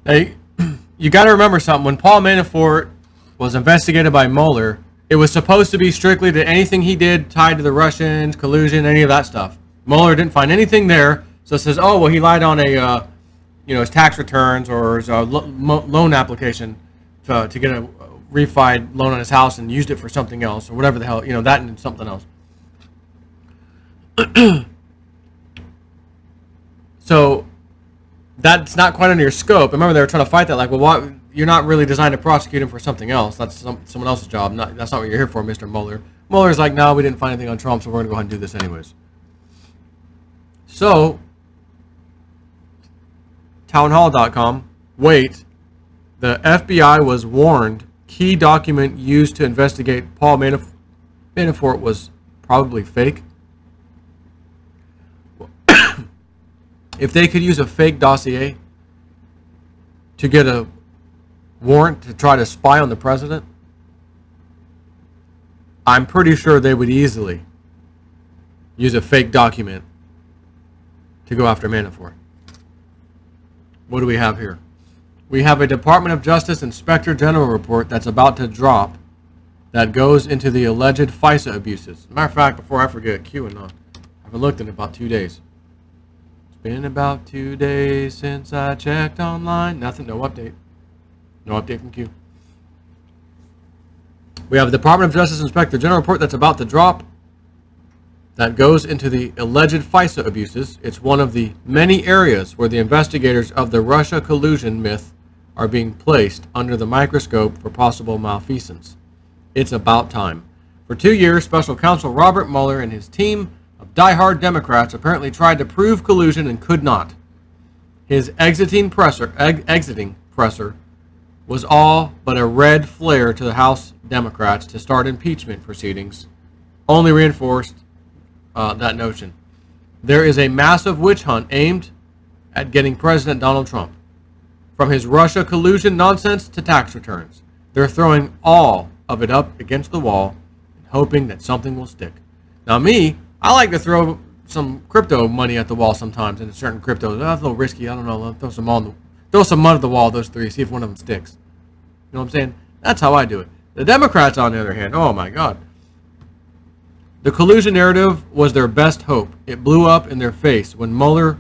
Hey, you got to remember something. When Paul Manafort was investigated by Mueller, it was supposed to be strictly to anything he did tied to the Russians, collusion, any of that stuff. Mueller didn't find anything there, so it says, oh, well, he lied on his tax returns or his loan application to get a refied loan on his house and used it for something else or whatever the hell, that and something else. So that's not quite under your scope. Remember, they were trying to fight that, like, well, what? You're not really designed to prosecute him for something else. That's someone else's job. That's not what you're here for, Mr. Mueller. Mueller's like, no, we didn't find anything on Trump, so we're going to go ahead and do this anyways. So, townhall.com, wait, the FBI was warned key document used to investigate Paul Manafort was probably fake. If they could use a fake dossier to get a warrant to try to spy on the president, I'm pretty sure they would easily use a fake document to go after Manafort. What do we have here? We have a Department of Justice Inspector General report that's about to drop that goes into the alleged FISA abuses. As a matter of fact, before I forget, QAnon. I haven't looked in about 2 days. Been about 2 days since I checked online. Nothing, no update. No update from Q. We have a Department of Justice Inspector General report that's about to drop that goes into the alleged FISA abuses. It's one of the many areas where the investigators of the Russia collusion myth are being placed under the microscope for possible malfeasance. It's about time. For 2 years, Special Counsel Robert Mueller and his team of die-hard Democrats apparently tried to prove collusion and could not. His exiting presser was all but a red flare to the House Democrats to start impeachment proceedings, only reinforced that notion. There is a massive witch hunt aimed at getting President Donald Trump. From his Russia collusion nonsense to tax returns, they're throwing all of it up against the wall and hoping that something will stick. Now I like to throw some crypto money at the wall sometimes, and certain cryptos. That's a little risky. I don't know. I'll throw some mud at the wall. Those three. See if one of them sticks. You know what I'm saying? That's how I do it. The Democrats, on the other hand, oh my God. The collusion narrative was their best hope. It blew up in their face when Mueller,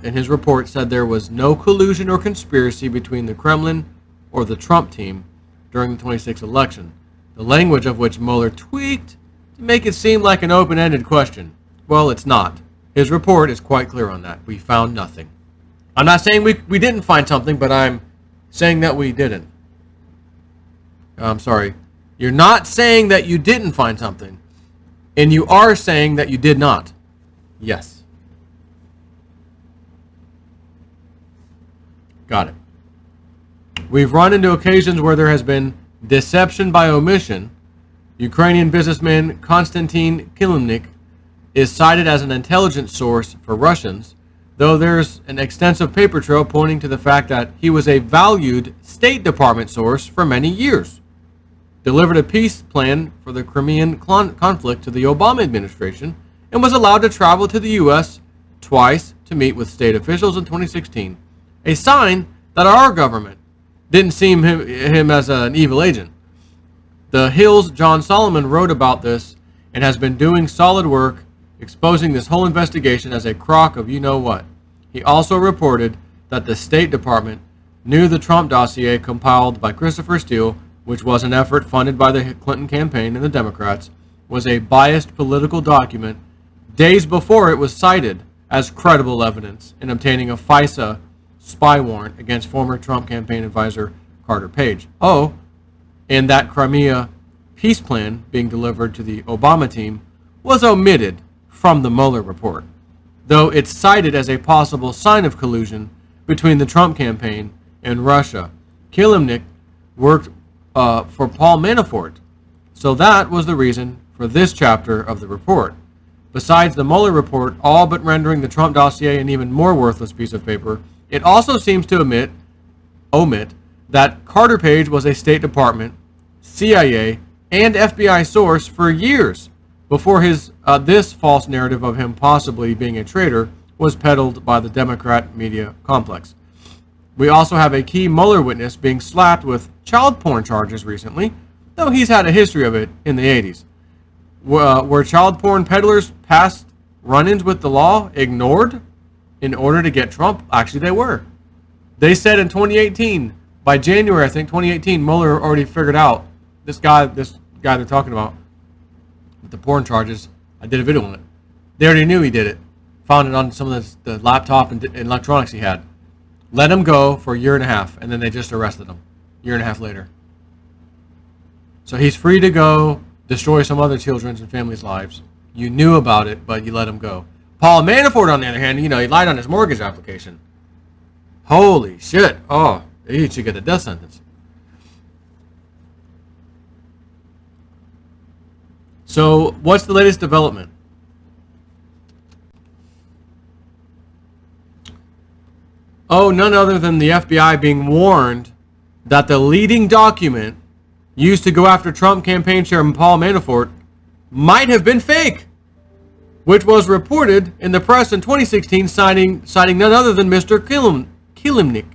in his report, said there was no collusion or conspiracy between the Kremlin or the Trump team during the 26th election. The language of which Mueller tweaked to make it seem like an open-ended question. Well, it's not. His report is quite clear on that. We found nothing. I'm not saying we didn't find something, but I'm saying that we didn't. I'm sorry. You're not saying that you didn't find something, and you are saying that you did not. Yes. Got it. We've run into occasions where there has been deception by omission. Ukrainian businessman Konstantin Kilimnik is cited as an intelligence source for Russians, though there's an extensive paper trail pointing to the fact that he was a valued State Department source for many years. Delivered a peace plan for the Crimean conflict to the Obama administration and was allowed to travel to the U.S. twice to meet with state officials in 2016. A sign that our government didn't see him as an evil agent. The Hill's John Solomon wrote about this and has been doing solid work exposing this whole investigation as a crock of you-know-what. He also reported that the State Department knew the Trump dossier compiled by Christopher Steele, which was an effort funded by the Clinton campaign and the Democrats, was a biased political document days before it was cited as credible evidence in obtaining a FISA spy warrant against former Trump campaign advisor Carter Page. Oh, and that Crimea peace plan being delivered to the Obama team was omitted from the Mueller report, though it's cited as a possible sign of collusion between the Trump campaign and Russia. Kilimnik worked for Paul Manafort, so that was the reason for this chapter of the report. Besides the Mueller report all but rendering the Trump dossier an even more worthless piece of paper, it also seems to omit that Carter Page was a State Department, CIA, and FBI source for years before this false narrative of him possibly being a traitor was peddled by the Democrat media complex. We also have a key Mueller witness being slapped with child porn charges recently, though he's had a history of it in the 80s. Were child porn peddlers past run-ins with the law ignored in order to get Trump? Actually, they were. They said in 2018, by January, I think, 2018, Mueller already figured out this guy they're talking about with the porn charges. I did a video on it. They already knew he did it. Found it on some of the laptop and electronics he had. Let him go for a year and a half, and then they just arrested him a year and a half later. So he's free to go destroy some other children's and families' lives. You knew about it, but you let him go. Paul Manafort, on the other hand, he lied on his mortgage application. Holy shit. Oh, he should get a death sentence. So, what's the latest development? Oh, none other than the FBI being warned that the leading document used to go after Trump campaign chairman Paul Manafort might have been fake, which was reported in the press in 2016, citing none other than Mr. Kilimnik.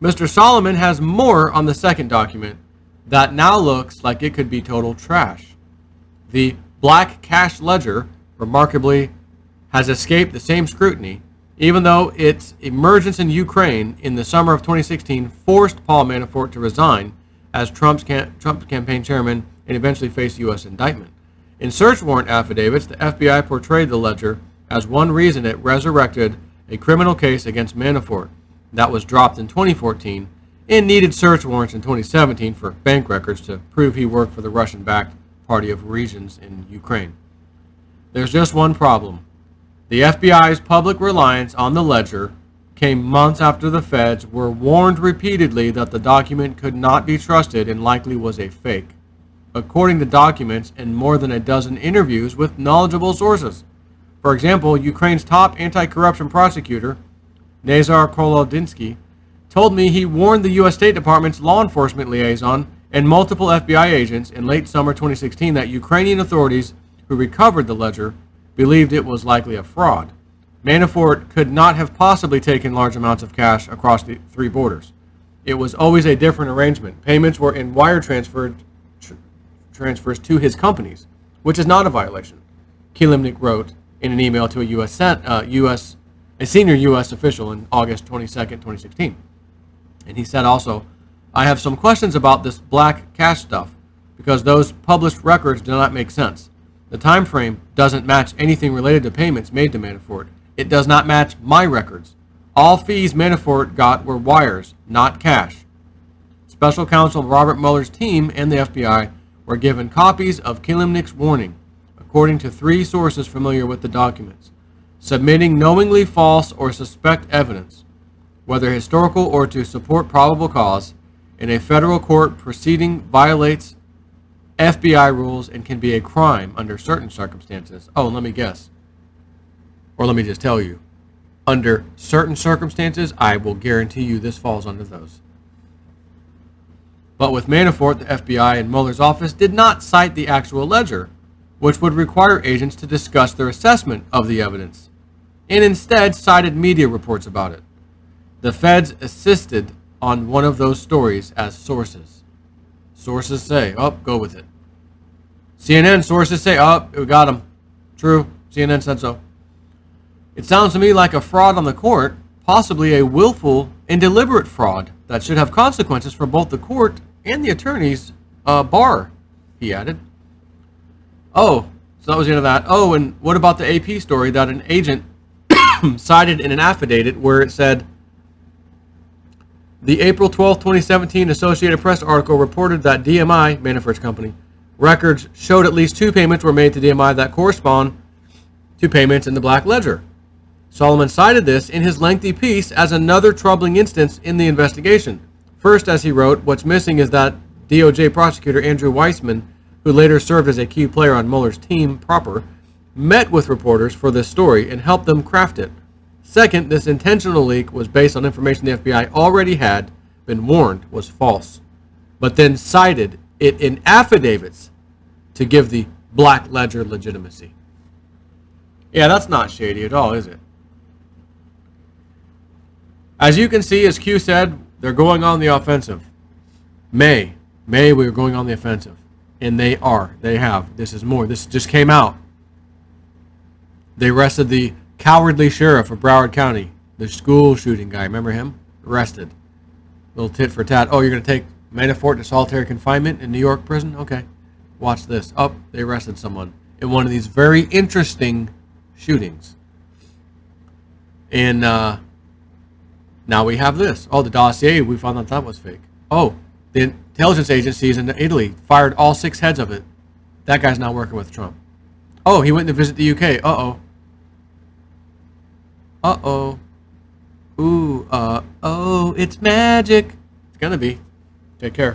Mr. Solomon has more on the second document that now looks like it could be total trash. The black cash ledger, remarkably, has escaped the same scrutiny, even though its emergence in Ukraine in the summer of 2016 forced Paul Manafort to resign as Trump's campaign chairman and eventually face U.S. indictment. In search warrant affidavits, the FBI portrayed the ledger as one reason it resurrected a criminal case against Manafort that was dropped in 2014 and needed search warrants in 2017 for bank records to prove he worked for the Russian-backed Party of Regions in Ukraine. There's just one problem. The FBI's public reliance on the ledger came months after the feds were warned repeatedly that the document could not be trusted and likely was a fake, according to documents and more than a dozen interviews with knowledgeable sources. For example, Ukraine's top anti-corruption prosecutor, Nazar Kolodinsky, told me he warned the U.S. State Department's law enforcement liaison and multiple FBI agents in late summer 2016 that Ukrainian authorities who recovered the ledger believed it was likely a fraud. Manafort could not have possibly taken large amounts of cash across the three borders. It was always a different arrangement. Payments were in wire transfers to his companies, which is not a violation, Kilimnik wrote in an email to a senior U.S. official in August 22nd, 2016. And he said also, I have some questions about this black cash stuff because those published records do not make sense. The time frame doesn't match anything related to payments made to Manafort. It does not match my records. All fees Manafort got were wires, not cash. Special counsel Robert Mueller's team and the FBI were given copies of Kilimnik's warning, according to three sources familiar with the documents. Submitting knowingly false or suspect evidence, whether historical or to support probable cause, in a federal court proceeding violates FBI rules and can be a crime under certain circumstances. Oh, let me guess. Or let me just tell you. Under certain circumstances, I will guarantee you this falls under those. But with Manafort, the FBI and Mueller's office did not cite the actual ledger, which would require agents to discuss their assessment of the evidence, and instead cited media reports about it. The feds insisted on one of those stories as sources. Sources say, oh, go with it. CNN sources say, oh, we got him. True, CNN said so. It sounds to me like a fraud on the court, possibly a willful and deliberate fraud that should have consequences for both the court and the attorney's bar, he added. Oh, so that was the end of that. Oh, and what about the AP story that an agent cited in an affidavit where it said, the April 12, 2017 Associated Press article reported that DMI, Manafort's company, records showed at least two payments were made to DMI that correspond to payments in the Black Ledger. Solomon cited this in his lengthy piece as another troubling instance in the investigation. First, as he wrote, what's missing is that DOJ prosecutor Andrew Weissman, who later served as a key player on Mueller's team proper, met with reporters for this story and helped them craft it. Second, this intentional leak was based on information the FBI already had been warned was false, but then cited it in affidavits to give the Black Ledger legitimacy. Yeah, that's not shady at all, is it? As you can see, as Q said, they're going on the offensive. May, we're going on the offensive. And they are. They have. This is more. This just came out. They arrested the cowardly sheriff of Broward County, the school shooting guy. Remember him? Arrested. Little tit for tat. Oh, you're going to take Manafort to solitary confinement in New York prison? Okay. Watch this. Oh, they arrested someone in one of these very interesting shootings. And now we have this. Oh, the dossier, we found out that was fake. Oh, the intelligence agencies in Italy fired all 6 heads of it. That guy's not working with Trump. Oh, he went to visit the UK. Uh-oh. Uh-oh. Ooh, oh, it's magic. It's gonna be. Take care.